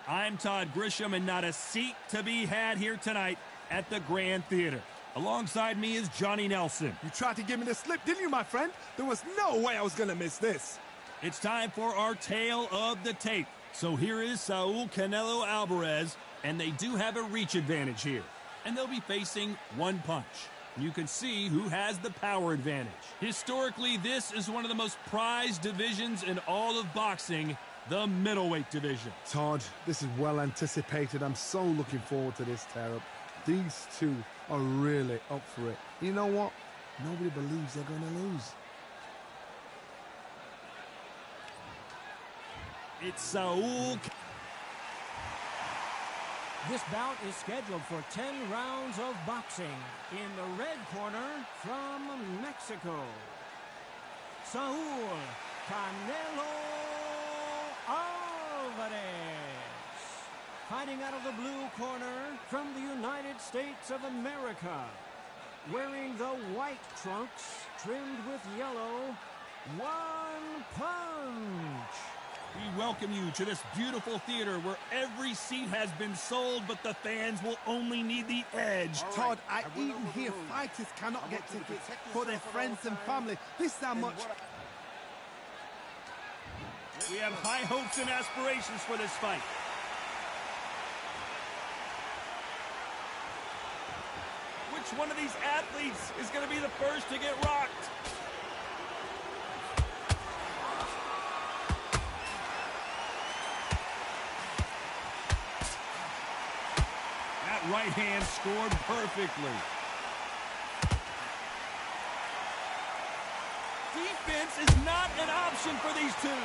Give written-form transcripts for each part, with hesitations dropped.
I'm Todd Grisham, and not a seat to be had here tonight at the Grand Theater. Alongside me is Johnny Nelson. You tried to give me the slip, didn't you, my friend? There was no way I was going to miss this. It's time for our tale of the tape. So here is Saul Canelo Alvarez, and they do have a reach advantage here. And they'll be facing one punch. You can see who has the power advantage. Historically, this is one of the most prized divisions in all of boxing, the middleweight division. Todd, this is well anticipated. I'm so looking forward to this tear-up. These two are really up for it. You know what? Nobody believes they're going to lose. It's Saul. This bout is scheduled for 10 rounds of boxing. In the red corner, from Mexico, Saul Canelo Alvarez. Fighting out of the blue corner, from the United States of America, wearing the white trunks trimmed with yellow, One Punch. We welcome you to this beautiful theater where every seat has been sold, but the fans will only need the edge. Todd, I even hear fighters cannot get tickets for their friends and family. This is how much... We have high hopes and aspirations for this fight. Which one of these athletes is going to be the first to get rocked? Right hand scored perfectly. Defense is not an option for these two.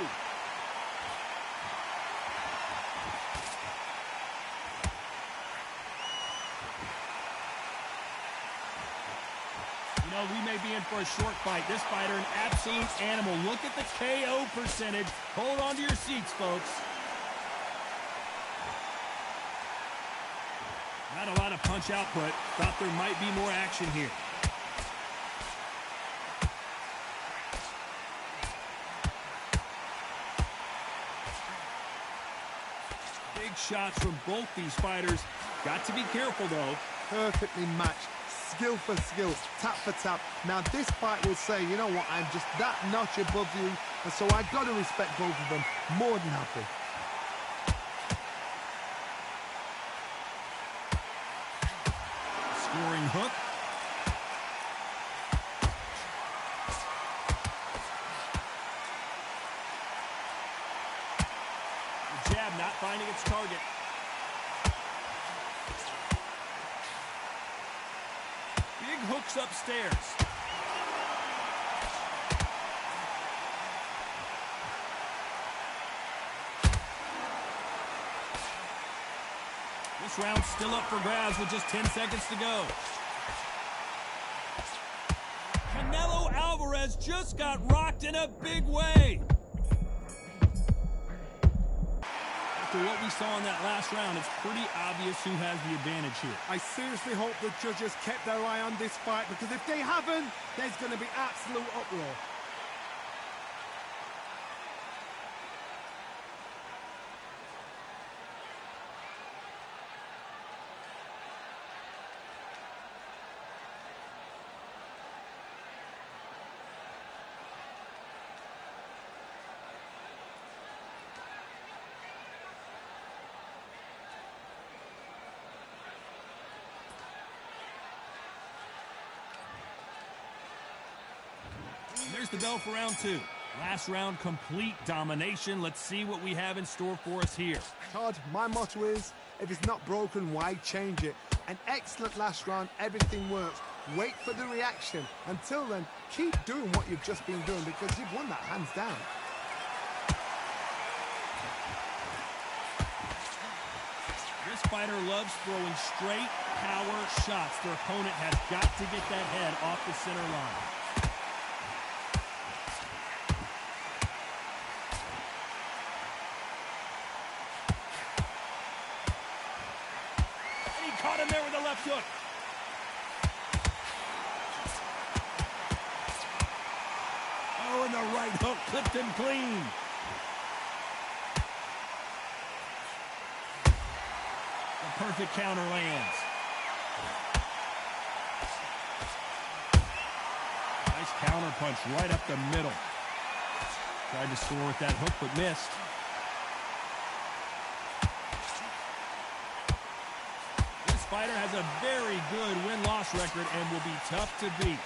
You know, we may be in for a short fight. This fighter, an absolute animal. Look at the KO percentage. Hold on to your seats, folks. Not a lot of punch output. Thought there might be more action here. Big shots from both these fighters. Got to be careful, though. Perfectly matched. Skill for skill. Tap for tap. Now, this fight will say, you know what, I'm just that notch above you. And so I got to respect both of them more than happy. Scoring hook. The jab not finding its target. Big hooks upstairs. This round's still up for grabs with just 10 seconds to go. Canelo Alvarez just got rocked in a big way. After what we saw in that last round, it's pretty obvious who has the advantage here. I seriously hope the judges kept their eye on this fight, because if they haven't, there's going to be absolute uproar. There's the bell for round two. Last round, complete domination. Let's see what we have in store for us here. Todd, my motto is, if it's not broken, why change it? An excellent last round, everything works. Wait for the reaction. Until then, keep doing what you've just been doing, because you've won that hands down. This fighter loves throwing straight power shots. Their opponent has got to get that head off the center line. Caught him there with a left hook. Oh, and the right hook clipped him clean. perfect counter lands. Nice counter punch right up the middle. Tried to score with that hook, but missed. This fighter has a very good win-loss record and will be tough to beat.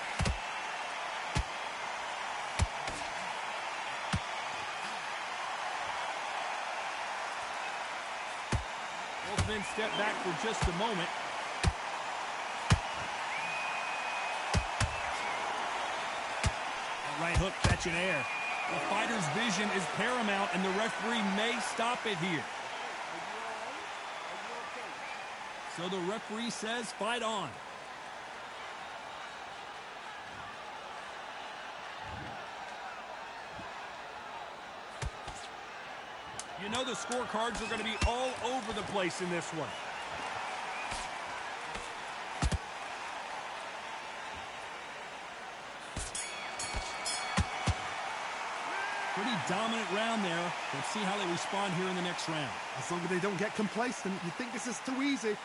Both men step back for just a moment. That right hook catching air. The fighter's vision is paramount, and the referee may stop it here. So the referee says fight on. You know the scorecards are going to be all over the place in this one. Pretty dominant round there. Let's see how they respond here in the next round. As long as they don't get complacent, you think this is too easy.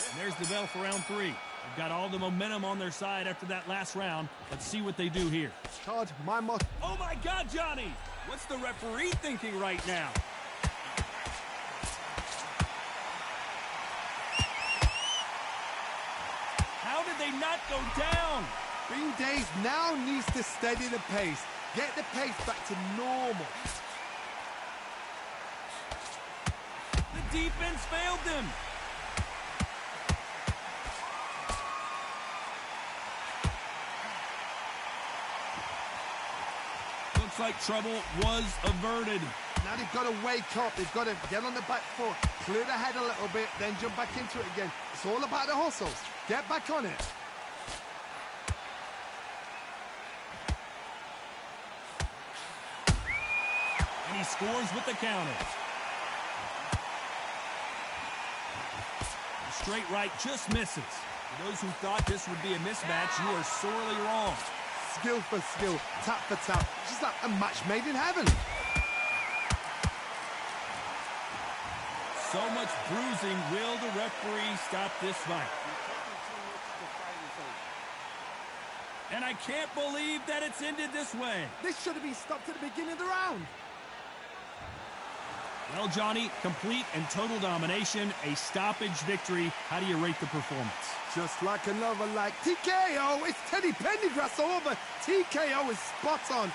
And there's the bell for round 3. They've got all the momentum on their side after that last round. Let's see what they do here. Todd, my motto. Oh my God, Johnny! What's the referee thinking right now? How did they not go down? Bing Days now needs to steady the pace. Get the pace back to normal. The defense failed them. Looks like trouble was averted. Now they've got to wake up. They've got to get on the back foot, clear the head a little bit, then jump back into it again. It's all about the hustles. Get back on it. And he scores with the counter. The straight right just misses. For those who thought this would be a mismatch, you are sorely wrong. Skill for skill, tap for tap. Just like a match made in heaven. So much bruising. Will the referee stop this fight? And I can't believe that it's ended this way. This should have been stopped at the beginning of the round. Well, Johnny, complete and total domination, a stoppage victory. How do you rate the performance? Just like another like TKO. It's Teddy Pendergrass over. TKO is spot on.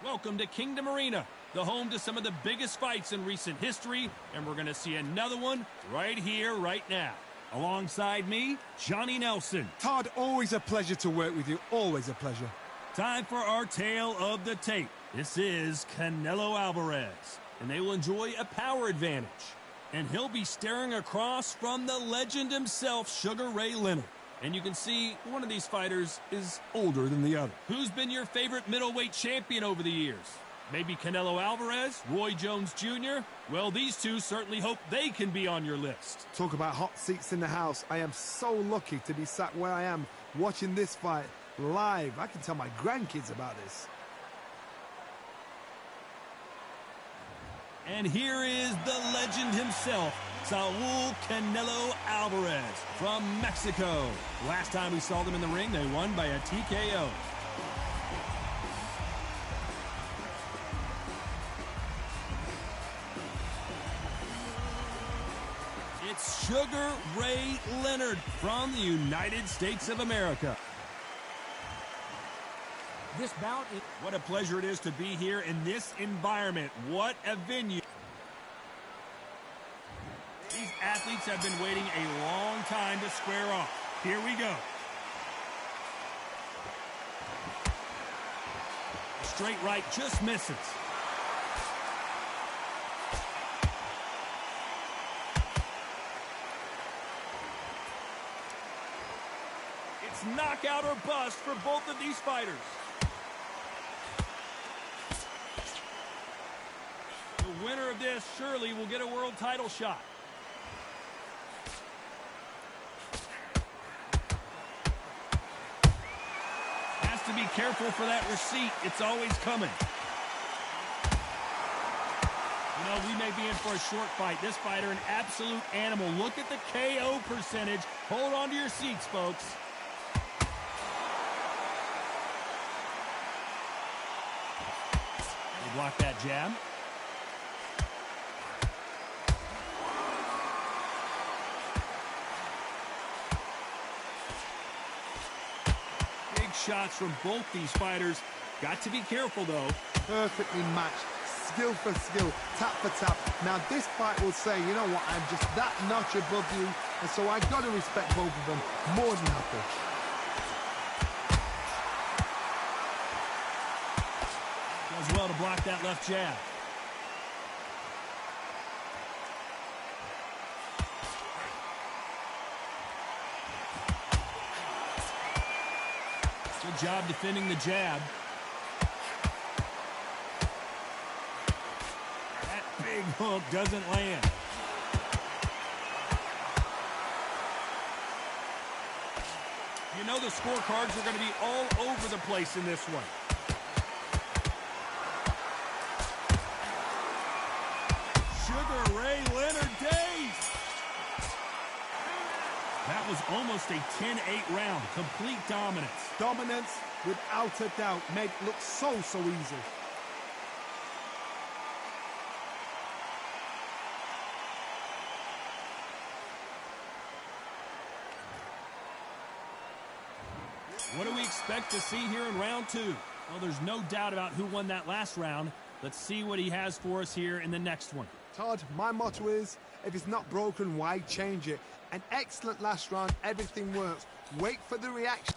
Welcome to Kingdom Arena, the home to some of the biggest fights in recent history, and we're going to see another one right here, right now. Alongside me, Johnny Nelson. Todd, always a pleasure to work with you. Always a pleasure. Time for our tale of the tape. This is Canelo Alvarez, and they will enjoy a power advantage. And he'll be staring across from the legend himself, Sugar Ray Leonard. And you can see one of these fighters is older than the other. Who's been your favorite middleweight champion over the years? Maybe Canelo Alvarez, Roy Jones Jr.? Well, these two certainly hope they can be on your list. Talk about hot seats in the house. I am so lucky to be sat where I am watching this fight live. I can tell my grandkids about this. And here is the legend himself, Saul Canelo Alvarez from Mexico. Last time we saw them in the ring, they won by a TKO. It's Sugar Ray Leonard from the United States of America. This bout is... What a pleasure it is to be here in this environment. What a venue. These athletes have been waiting a long time to square off. Here we go. Straight right just misses. It's knockout or bust for both of these fighters. The winner of this surely will get a world title shot. Has to be careful for that receipt. It's always coming. You know, we may be in for a short fight. This fighter, an absolute animal. Look at the KO percentage. Hold on to your seats, folks. They block that jab. Shots from both these fighters. Got to be careful, though. Perfectly matched. Skill for skill. Tap for tap. Now, this fight will say, you know what, I'm just that notch above you, and so I got to respect both of them more than happy. Does well to block that left jab. Good job defending the jab. That big hook doesn't land. You know the scorecards are going to be all over the place in this one. Sugar Ray Leonard dazed. That was almost a 10-8 round. Complete dominance. Dominance, without a doubt, made it look so easy. What do we expect to see here in round two? Well, there's no doubt about who won that last round. Let's see what he has for us here in the next one. Todd, my motto is, if it's not broken, why change it? An excellent last round, everything works. Wait for the reaction.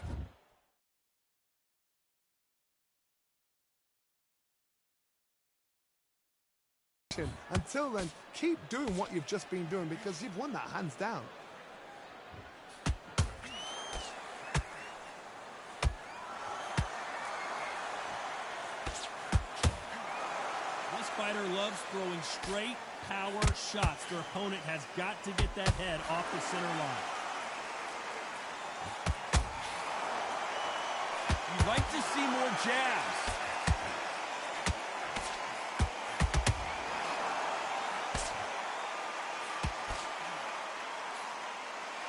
Until then, keep doing what you've just been doing because you've won that hands down. This fighter loves throwing straight power shots. Their opponent has got to get that head off the center line. You'd like to see more jabs.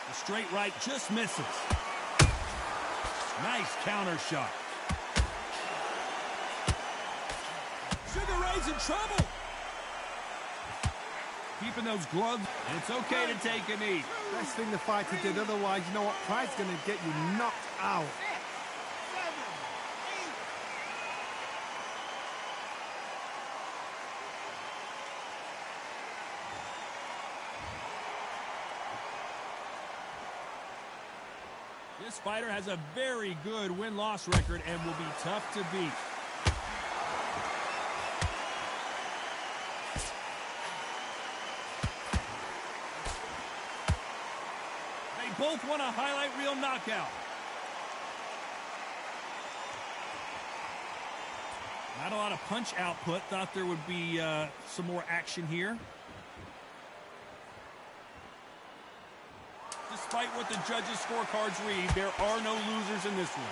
The straight right just misses. Nice counter shot. Sugar Ray's in trouble. Keeping those gloves, and it's okay to take a knee. Best thing the fighter did, otherwise, you know what? Pride's going to get you knocked out. This fighter has a very good win-loss record and will be tough to beat. They both want a highlight reel knockout. Not a lot of punch output. Thought there would be some more action here. Despite what the judges' scorecards read, there are no losers in this one.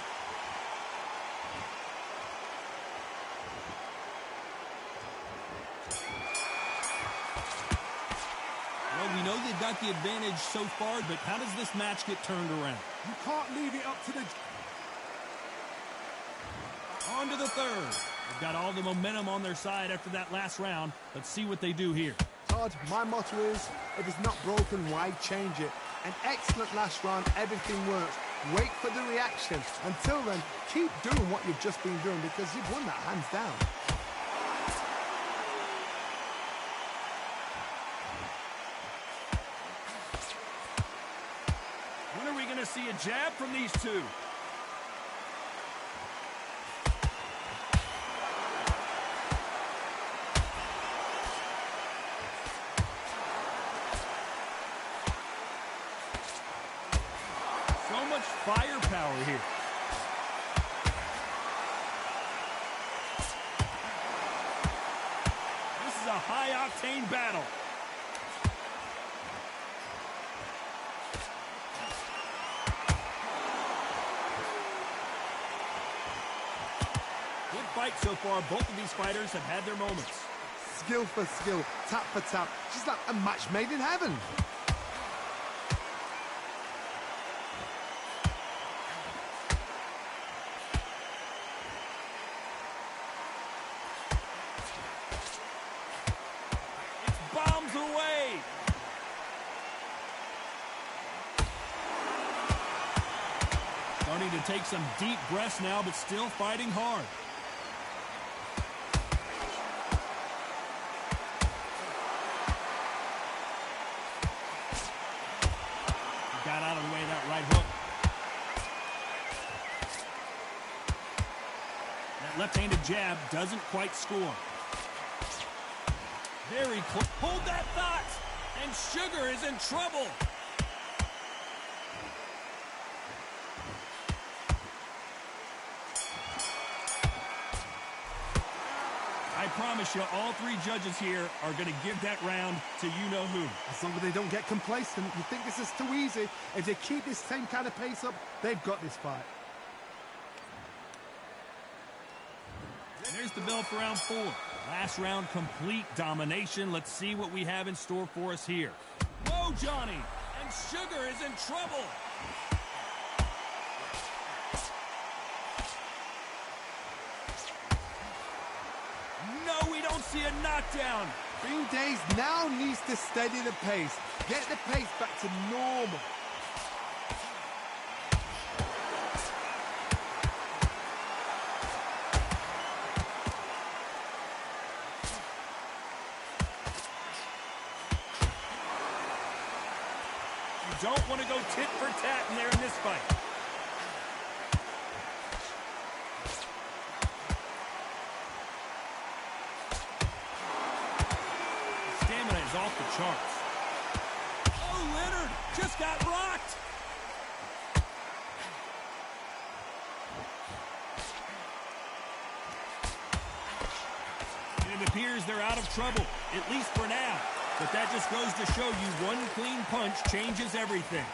Well, we know they've got the advantage so far, but how does this match get turned around? You can't leave it up to the... On to the third. They've got all the momentum on their side after that last round. Let's see what they do here. Todd, my motto is, if it's not broken, why change it? An excellent last round, everything works. Wait for the reaction. Until then, keep doing what you've just been doing because you've won that hands down. When are we going to see a jab from these two? So much firepower here. This is a high-octane battle. Good fight so far. Both of these fighters have had their moments. Skill for skill, tap for tap. Just like a match made in heaven. Bombs away. Starting to take some deep breaths now, but still fighting hard. He got out of the way of that right hook. That left-handed jab doesn't quite score. Very close. Hold that thought. And Sugar is in trouble. I promise you, all three judges here are going to give that round to you-know-who. As long as they don't get complacent, you think this is too easy. If they keep this same kind of pace up, they've got this fight. There's the bell for round 4. Last round, complete domination. Let's see what we have in store for us here. Whoa, Johnny! And Sugar is in trouble! No, we don't see a knockdown! Green Days now needs to steady the pace. Get the pace back to normal. Don't want to go tit for tat in there in this fight. Stamina is off the charts. Oh, Leonard just got rocked. And it appears they're out of trouble, at least for now. But that just goes to show you one clean punch changes everything.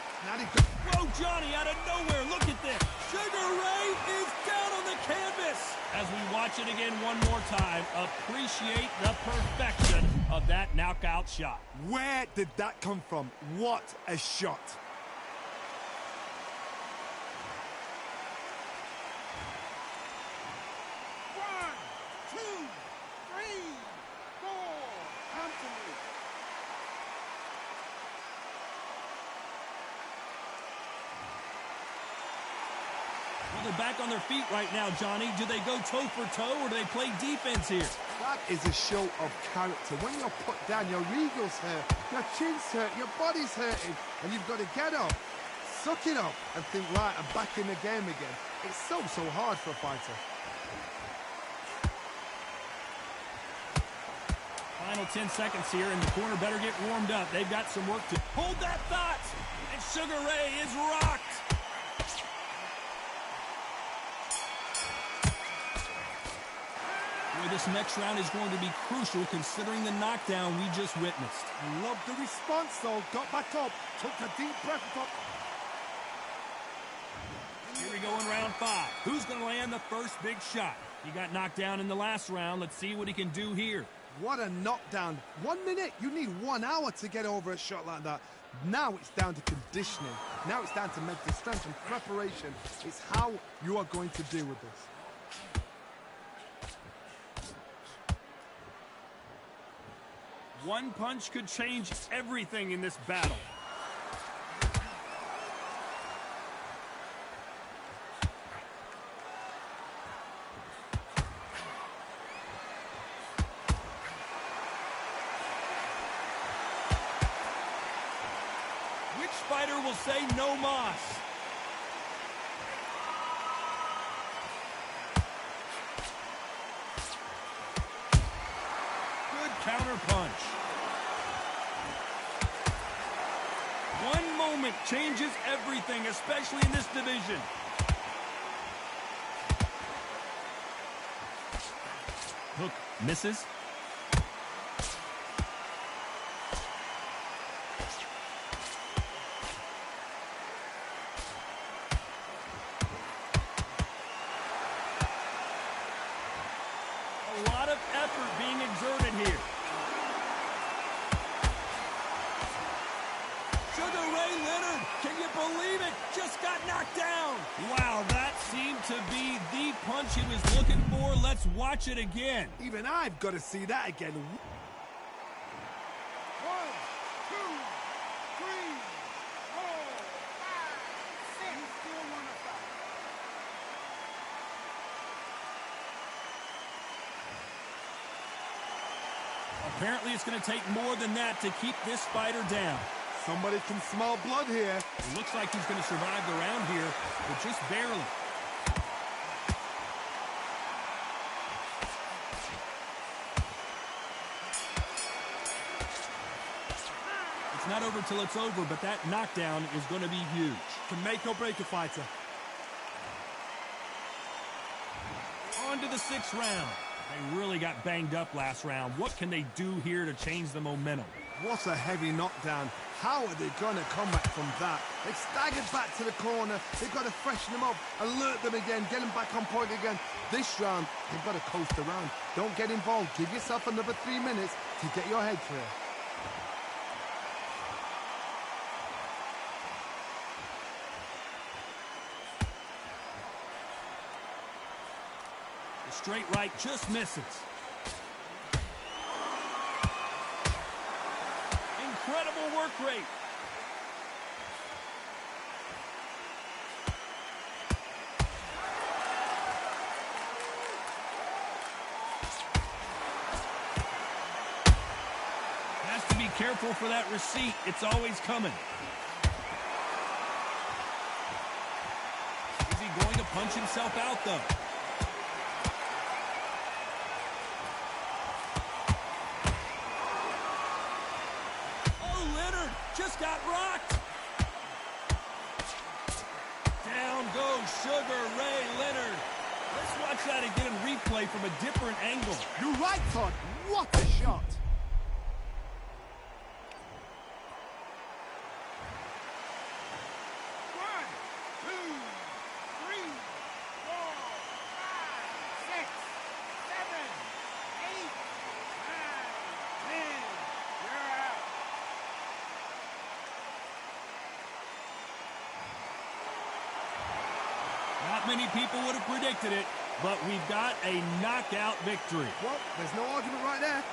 Whoa, Johnny, out of nowhere. Look at this. Sugar Ray is down on the canvas. As we watch it again one more time, appreciate the perfection of that knockout shot. Where did that come from? What a shot. Well, they're back on their feet right now, Johnny. Do they go toe for toe or do they play defense here? That is a show of character. When you're put down, your eagles hurt, your chin's hurt, your body's hurting, and you've got to get up. suck it up and think, right, I'm back in the game again. It's so hard for a fighter. Final 10 seconds here, and the corner better get warmed up. They've got some work to... Hold that thought! And Sugar Ray is rocked! Boy, this next round is going to be crucial considering the knockdown we just witnessed. I love the response, though. Got back up, took a deep breath up. Here we go in round 5. Who's going to land the first big shot? He got knocked down in the last round. Let's see what he can do here. What a knockdown. 1 minute, you need 1 hour to get over a shot like that. Now it's down to conditioning. Now it's down to mental strength and preparation. It's how you are going to deal with this. One punch could change everything in this battle. Which fighter will say no mas? Good counter punch. One moment changes everything, especially in this division. Hook misses. A lot of effort being exerted here. Sugar Ray Leonard, can you believe it? Just got knocked down. Wow, that seemed to be the punch he was looking for. Let's watch it again. Even I've got to see that again. 1, 2, 3, 4, 5, 6. You still want to fight? Apparently, it's going to take more than that to keep this fighter down. Somebody can smell blood here. It looks like he's going to survive the round here, but just barely. It's not over till it's over, but that knockdown is going to be huge. Can make or break a fighter. On to the 6th round. They really got banged up last round. What can they do here to change the momentum? What a heavy knockdown. How are they going to come back from that? They've staggered back to the corner. They've got to freshen them up, alert them again, get them back on point again. This round, they've got to coast around. Don't get involved. Give yourself another 3 minutes to get your head clear. The straight right just misses. Incredible work rate. Has to be careful for that receipt. It's always coming. Is he going to punch himself out, though? Just got rocked. Down goes Sugar Ray Leonard. Let's watch that again, replay from a different angle. You're right, Todd. What a shot. Not many people would have predicted it, but we've got a knockout victory. Well, there's no argument right there.